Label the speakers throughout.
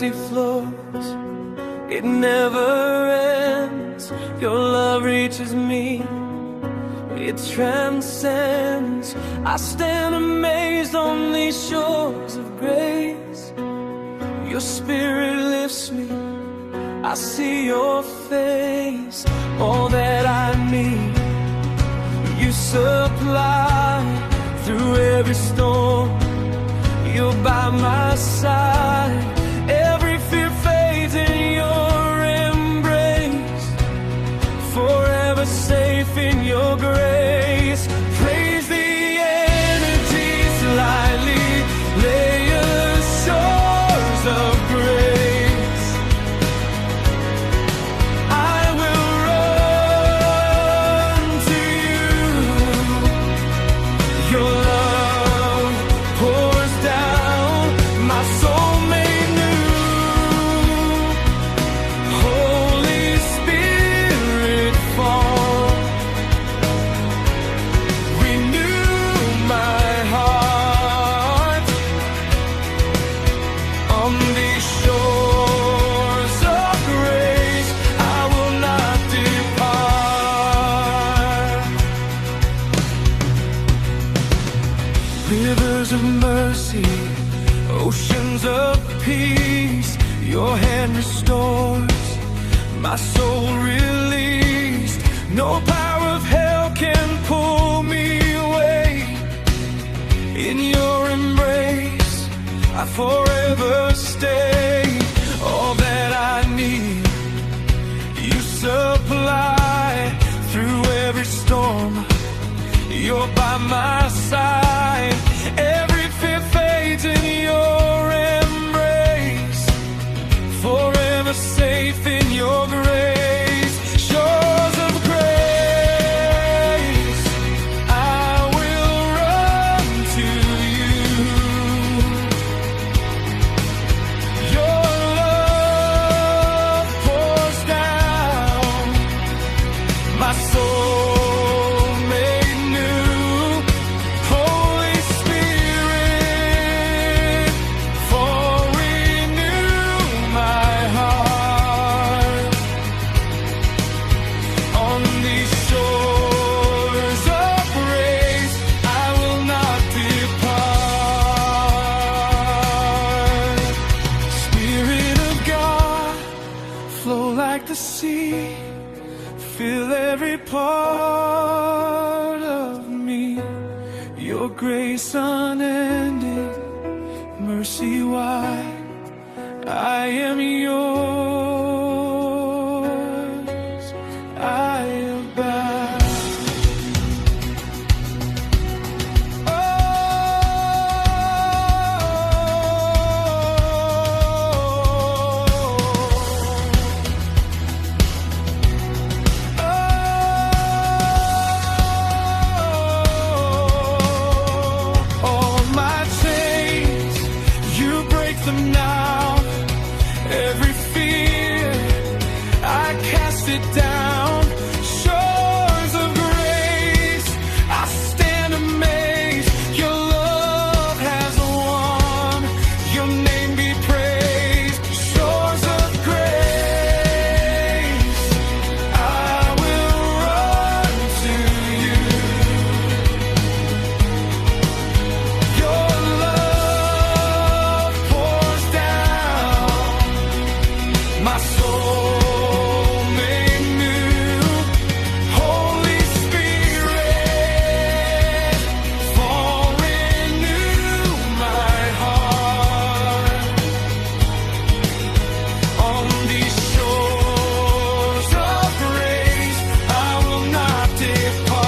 Speaker 1: mercy flows, it never ends. Your love reaches me, it transcends. I stand amazed on these shores of grace. Your spirit lifts me, I see your face. All that I need, you supply. Through every storm, you're by my side. Every fear fades in your embrace, forever safe in your grace. Praise the energy slightly, lay shores of grace. I will run to you. Your love pours down, my soul made new. Holy Spirit fall, renew my heart. On these shores of grace, I will not depart. Rivers of mercy, oceans of peace, your hand restores, my soul released. No power of hell can pull me away. In your embrace, I forever stay. All that I need, you supply. Through every storm, you're by my side. Every fear fades in your embrace, forever safe in your grace. Shores of grace, I will run to you. Your love pours down, my soul made new. Holy Spirit, for renew my heart. On these shores of grace, I will not depart. Spirit of God, flow like the sea, fill every part of me. Your grace unending, mercy wide, I am yours, I abide. All my chains, you break them now. Every fear, I cast it down. Shores of grace, I stand amazed. Your love has won, your name be praised. Shores of grace, I will run to you. Your love pours down, my soul made new. Holy Spirit, for renew my heart. On these shores of grace, I will not depart.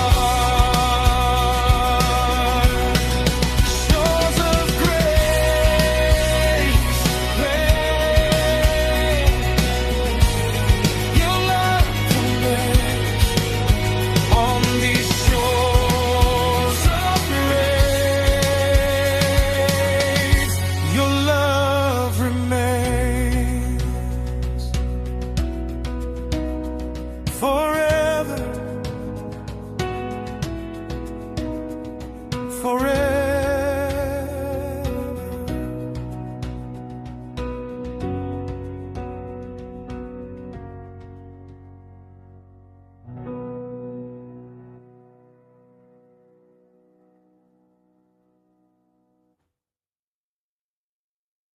Speaker 1: Shores of grace, your love remains. On these shores of grace, your love remains. Forever